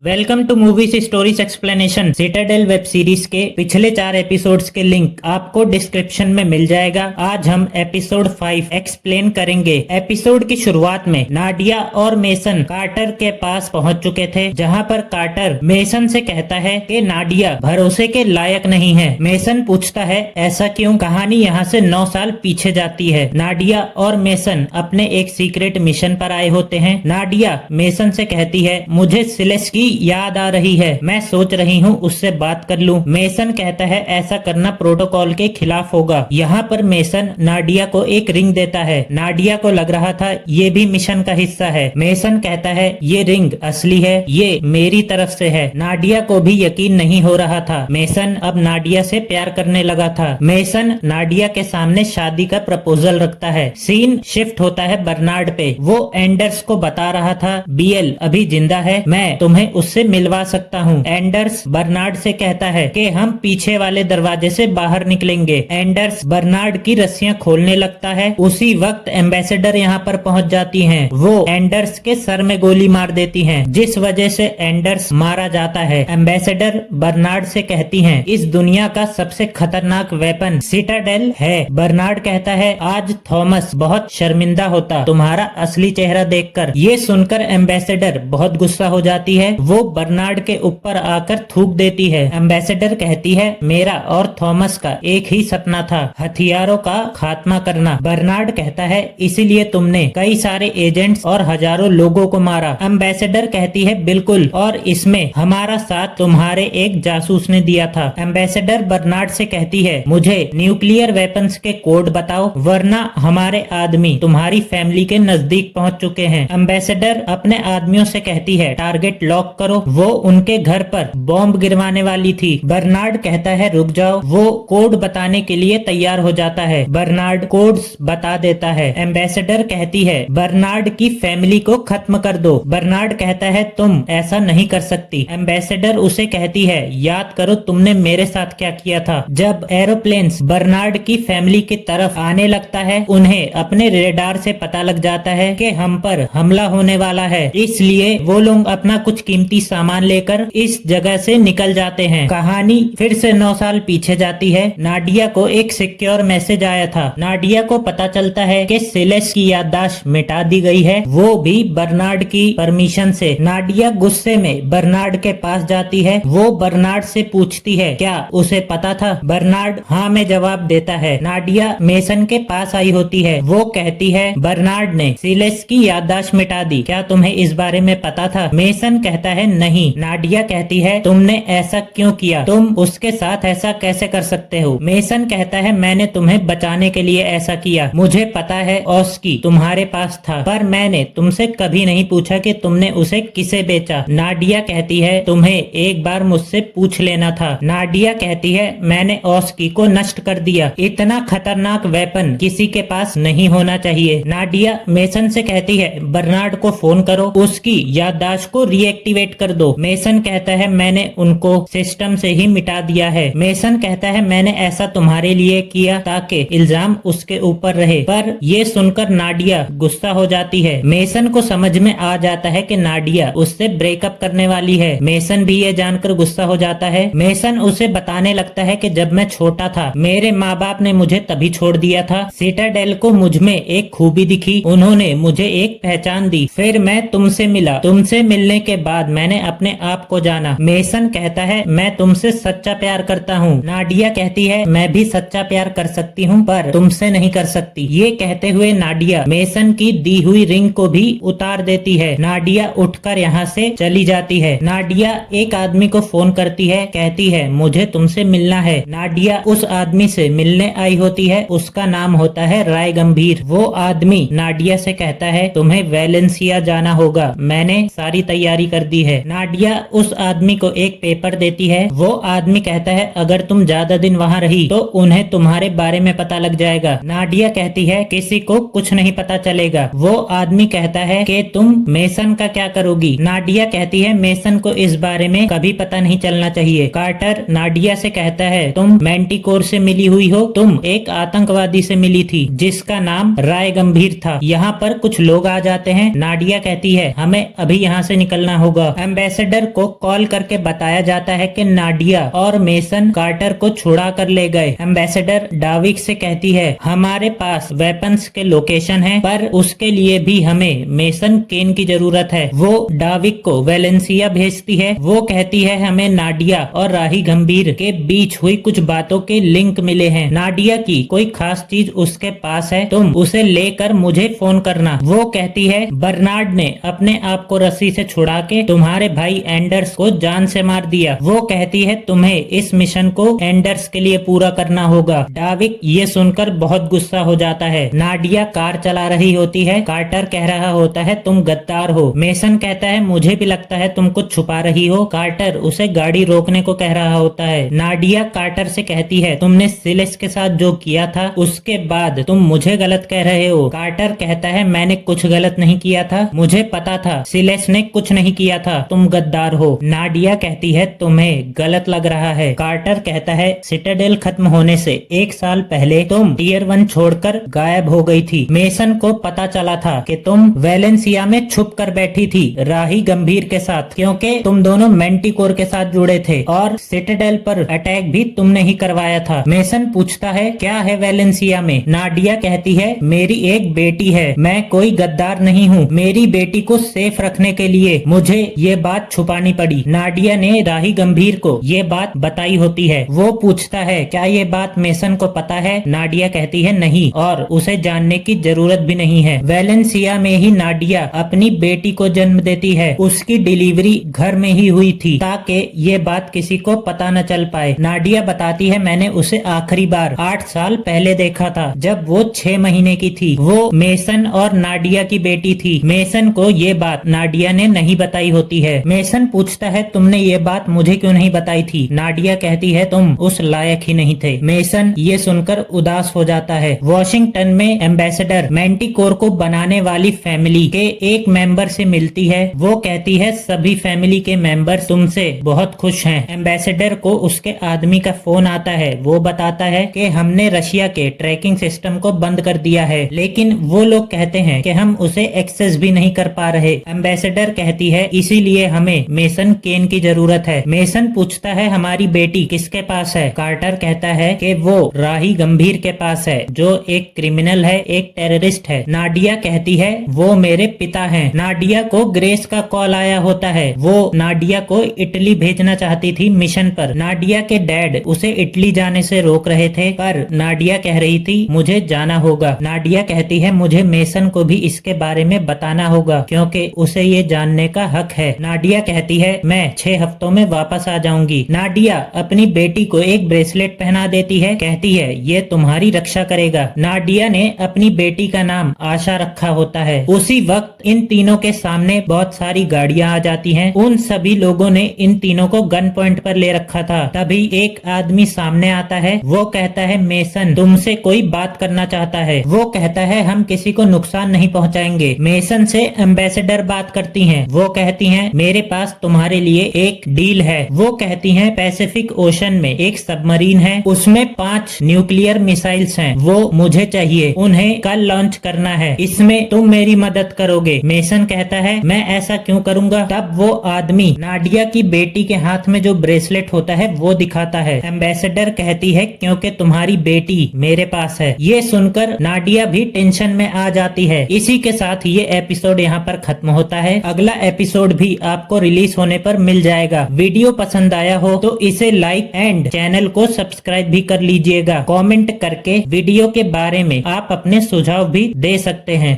Welcome to movies stories explanation. Citadel web series के पिछले 4 episodes के लिंक आपको डिस्क्रिप्शन में मिल जाएगा। आज हम एपिसोड 5 एक्सप्लेन करेंगे। एपिसोड की शुरुआत में नाडिया और मेसन कार्टर के पास पहुंच चुके थे, जहां पर कार्टर मेसन से कहता है कि नाडिया भरोसे के लायक नहीं है। मेसन पूछता है ऐसा क्यों। कहानी यहाँ से 9 साल पीछे जाती है। नाडिया और मेसन अपने एक सीक्रेट मिशन पर आए होते हैं। नाडिया मेसन से कहती है मुझे सिलेस की याद आ रही है, मैं सोच रही हूँ उससे बात कर लूं। मेसन कहता है ऐसा करना प्रोटोकॉल के खिलाफ होगा। यहाँ पर मेसन नाडिया को एक रिंग देता है। नाडिया को लग रहा था ये भी मिशन का हिस्सा है। मेसन कहता है ये रिंग असली है, ये मेरी तरफ से है। नाडिया को भी यकीन नहीं हो रहा था। मेसन अब नाडिया से प्यार करने लगा था। मेसन नाडिया के सामने शादी का प्रपोजल रखता है। सीन शिफ्ट होता है बर्नार्ड पे। वो एंडर्स को बता रहा था बीएल अभी जिंदा है, मैं तुम्हें उससे मिलवा सकता हूँ। एंडर्स बर्नार्ड से कहता है कि हम पीछे वाले दरवाजे से बाहर निकलेंगे। एंडर्स बर्नार्ड की रस्सियां खोलने लगता है। उसी वक्त एम्बेसडर यहाँ पर पहुँच जाती हैं। वो एंडर्स के सर में गोली मार देती हैं, जिस वजह से एंडर्स मारा जाता है। एम्बेसडर बर्नार्ड से कहती हैं इस दुनिया का सबसे खतरनाक वेपन सिटाडेल है। बर्नार्ड कहता है आज थॉमस बहुत शर्मिंदा होता तुम्हारा असली चेहरा देखकर। ये सुनकर एम्बेसडर बहुत गुस्सा हो जाती है। वो बर्नार्ड के ऊपर आकर थूक देती है। एम्बेसडर कहती है मेरा और थॉमस का एक ही सपना था, हथियारों का खात्मा करना। बर्नार्ड कहता है इसीलिए तुमने कई सारे एजेंट्स और हजारों लोगों को मारा। एम्बेसडर कहती है बिल्कुल, और इसमें हमारा साथ तुम्हारे एक जासूस ने दिया था। एम्बेसडर बर्नार्ड से कहती है मुझे न्यूक्लियर वेपन्स के कोड बताओ, वरना हमारे आदमी तुम्हारी फैमिली के नजदीक पहुंच चुके हैं। एम्बेसडर अपने आदमियों से कहती है टारगेट लॉक करो, वो उनके घर पर बॉम्ब गिरवाने वाली थी। बर्नार्ड कहता है रुक जाओ। वो कोड बताने के लिए तैयार हो जाता है। बर्नार्ड कोड्स बता देता है। एम्बेसडर कहती है बर्नार्ड की फैमिली को खत्म कर दो। बर्नार्ड कहता है तुम ऐसा नहीं कर सकती। एम्बेसडर उसे कहती है याद करो तुमने मेरे साथ क्या किया था। जब एरोप्लेन्स बर्नार्ड की फैमिली की तरफ आने लगता है, उन्हें अपने रेडार से पता लग जाता है कि हम पर हमला होने वाला है, इसलिए वो लोग अपना कुछ कीमती सामान लेकर इस जगह से निकल जाते हैं। कहानी फिर से 9 साल पीछे जाती है। नाडिया को एक सिक्योर मैसेज आया था। नाडिया को पता चलता है कि सिलेस की याददाश्त मिटा दी गई है, वो भी बर्नार्ड की परमिशन से। नाडिया गुस्से में बर्नार्ड के पास जाती है। वो बर्नार्ड से पूछती है क्या उसे पता था। बर्नार्ड हाँ में जवाब देता है। नाडिया मेसन के पास आई होती है। वो कहती है बर्नार्ड ने सिलेस की याददाश्त मिटा दी, क्या तुम्हें इस बारे में पता था। मेसन कहता है नहीं। नाडिया कहती है तुमने ऐसा क्यों किया, तुम उसके साथ ऐसा कैसे कर सकते हो। मेसन कहता है मैंने तुम्हें बचाने के लिए ऐसा किया, मुझे पता है ऑस्की तुम्हारे पास था, पर मैंने तुमसे कभी नहीं पूछा कि तुमने उसे किसे बेचा। नाडिया कहती है तुम्हें एक बार मुझसे पूछ लेना था। नाडिया कहती है मैंने ऑस्की को नष्ट कर दिया, इतना खतरनाक वेपन किसी के पास नहीं होना चाहिए। नाडिया मेसन से कहती है बर्नार्ड को फोन करो, उसकी याददाश्त को रीएक्टिवेट कर दो। मेसन कहता है मैंने उनको सिस्टम से ही मिटा दिया है। मेसन कहता है मैंने ऐसा तुम्हारे लिए किया ताकि इल्जाम उसके ऊपर रहे, पर ये सुनकर नाडिया गुस्सा हो जाती है। मेसन को समझ में आ जाता है कि नाडिया उससे ब्रेकअप करने वाली है। मेसन भी ये जानकर गुस्सा हो जाता है। मेसन उसे बताने लगता है कि जब मैं छोटा था मेरे माँ बाप ने मुझे तभी छोड़ दिया था। सिटाडेल को मुझ में एक खूबी दिखी, उन्होंने मुझे एक पहचान दी, फिर मैं तुमसे मिला, तुमसे मिलने के बाद मैंने अपने आप को जाना। मेसन कहता है मैं तुमसे सच्चा प्यार करता हूँ। नाडिया कहती है मैं भी सच्चा प्यार कर सकती हूँ, पर तुमसे नहीं कर सकती। ये कहते हुए नाडिया मेसन की दी हुई रिंग को भी उतार देती है। नाडिया उठकर यहाँ से चली जाती है। नाडिया एक आदमी को फोन करती है, कहती है मुझे तुमसे मिलना है। नाडिया उस आदमी से मिलने आई होती है, उसका नाम होता है राय गंभीर। वो आदमी नाडिया से कहता है तुम्हें वेलेंसिया जाना होगा, मैंने सारी तैयारी कर दी है। नाडिया उस आदमी को एक पेपर देती है। वो आदमी कहता है अगर तुम ज्यादा दिन वहाँ रही तो उन्हें तुम्हारे बारे में पता लग जाएगा। नाडिया कहती है किसी को कुछ नहीं पता चलेगा। वो आदमी कहता है कि तुम मेसन का क्या करोगी। नाडिया कहती है मेसन को इस बारे में कभी पता नहीं चलना चाहिए। कार्टर नाडिया से कहता है तुम मैंटिकोर से मिली हुई हो, तुम एक आतंकवादी से मिली थी जिसका नाम राय गंभीर था। यहाँ पर कुछ लोग आ जाते हैं। नाडिया कहती है हमें अभी यहाँ से निकलना होगा। हुआ। एम्बेसडर को कॉल करके बताया जाता है कि नाडिया और मेसन कार्टर को छुड़ा कर ले गए। एम्बेसडर डाविक से कहती है हमारे पास वेपन्स के लोकेशन है, पर उसके लिए भी हमें मेसन केन की जरूरत है। वो डाविक को वेलेंसिया भेजती है। वो कहती है हमें नाडिया और राही गंभीर के बीच हुई कुछ बातों के लिंक मिले हैं। नाडिया की कोई खास चीज उसके पास है, तुम उसे लेकर मुझे फोन करना। वो कहती है बर्नार्ड ने अपने आप को रस्सी से छुड़ा के तुम्हारे भाई एंडर्स को जान से मार दिया। वो कहती है तुम्हें इस मिशन को एंडर्स के लिए पूरा करना होगा। डाविक ये सुनकर बहुत गुस्सा हो जाता है। नाडिया कार चला रही होती है। कार्टर कह रहा होता है तुम गद्दार हो। मेसन कहता है मुझे भी लगता है तुम कुछ छुपा रही हो। कार्टर उसे गाड़ी रोकने को कह रहा होता है। नाडिया कार्टर से कहती है तुमने सिलेस के साथ जो किया था उसके बाद तुम मुझे गलत कह रहे हो। कार्टर कहता है मैंने कुछ गलत नहीं किया था, मुझे पता था सिलेस ने कुछ नहीं किया था, तुम गद्दार हो। नाडिया कहती है तुम्हें गलत लग रहा है। कार्टर कहता है सिटाडेल खत्म होने से 1 साल पहले तुम टियर 1 छोड़कर गायब हो गई थी। मेसन को पता चला था कि तुम वेलेंसिया में छुप कर बैठी थी राही गंभीर के साथ, क्योंकि तुम दोनों मेंटिकोर के साथ जुड़े थे और सिटाडेल पर अटैक भी तुमने ही करवाया था। मेसन पूछता है क्या है वेलेंसिया में। नाडिया कहती है मेरी एक बेटी है, मैं कोई गद्दार नहीं हूँ। मेरी बेटी को सेफ रखने के लिए मुझे ये बात छुपानी पड़ी। नाडिया ने राही गंभीर को ये बात बताई होती है। वो पूछता है क्या ये बात मेसन को पता है। नाडिया कहती है नहीं, और उसे जानने की जरूरत भी नहीं है। वेलेंसिया में ही नाडिया अपनी बेटी को जन्म देती है। उसकी डिलीवरी घर में ही हुई थी ताकि ये बात किसी को पता न चल पाए। नाडिया बताती है मैंने उसे आखिरी बार 8 साल पहले देखा था जब वो 6 महीने की थी। वो मेसन और नाडिया की बेटी थी। मेसन को ये बात नाडिया ने नहीं बताई होती है। मेसन पूछता है तुमने ये बात मुझे क्यों नहीं बताई थी। नाडिया कहती है तुम उस लायक ही नहीं थे। मेसन ये सुनकर उदास हो जाता है। वॉशिंगटन में एम्बेसडर मेंटिकोर को बनाने वाली फैमिली के एक मेंबर से मिलती है। वो कहती है सभी फैमिली के मेंबर तुमसे बहुत खुश हैं। एम्बेसडर को उसके आदमी का फोन आता है। वो बताता है कि हमने रशिया के ट्रैकिंग सिस्टम को बंद कर दिया है, लेकिन वो लोग कहते हैं कि हम उसे एक्सेस भी नहीं कर पा रहे। एम्बेसडर कहती है इसीलिए हमें मेसन केन की जरूरत है। मेसन पूछता है हमारी बेटी किसके पास है। कार्टर कहता है कि वो राही गंभीर के पास है जो एक क्रिमिनल है, एक टेररिस्ट है। नाडिया कहती है वो मेरे पिता हैं। नाडिया को ग्रेस का कॉल आया होता है। वो नाडिया को इटली भेजना चाहती थी मिशन पर। नाडिया के डैड उसे इटली जाने से रोक रहे थे, पर नाडिया कह रही थी मुझे जाना होगा। नाडिया कहती है मुझे मेसन को भी इसके बारे में बताना होगा क्योंकि उसे ये जानने का हक है। नाडिया कहती है मैं 6 हफ्तों में वापस आ जाऊंगी। नाडिया अपनी बेटी को एक ब्रेसलेट पहना देती है। कहती है ये तुम्हारी रक्षा करेगा। नाडिया ने अपनी बेटी का नाम आशा रखा होता है। उसी वक्त इन तीनों के सामने बहुत सारी गाड़ियां आ जाती हैं। उन सभी लोगों ने इन तीनों को गन पॉइंट पर ले रखा था। तभी एक आदमी सामने आता है। वो कहता है मेसन तुमसे कोई बात करना चाहता है। वो कहता है हम किसी को नुकसान नहीं पहुंचाएंगे। मेसन से एम्बेसडर बात करती हैं। वो कहती हैं मेरे पास तुम्हारे लिए एक डील है। वो कहती हैं पैसिफिक ओशन में एक सबमरीन है, उसमें 5 न्यूक्लियर मिसाइल्स हैं। वो मुझे चाहिए, उन्हें कल लॉन्च करना है। इसमें तुम मेरी मदद करोगे। मेसन कहता है मैं ऐसा क्यों करूंगा। तब वो आदमी नाडिया की बेटी के हाथ में जो ब्रेसलेट होता है वो दिखाता है। एम्बेसडर कहती है क्योंकि तुम्हारी बेटी मेरे पास है। ये सुनकर नाडिया भी टेंशन में आ जाती है। इसी के साथ ये एपिसोड यहाँ पर खत्म होता है। अगला एपिसोड भी आपको रिलीज होने पर मिल जाएगा। वीडियो पसंद आया हो तो इसे लाइक एंड चैनल को सब्सक्राइब भी कर लीजिएगा। कमेंट करके वीडियो के बारे में आप अपने सुझाव भी दे सकते हैं।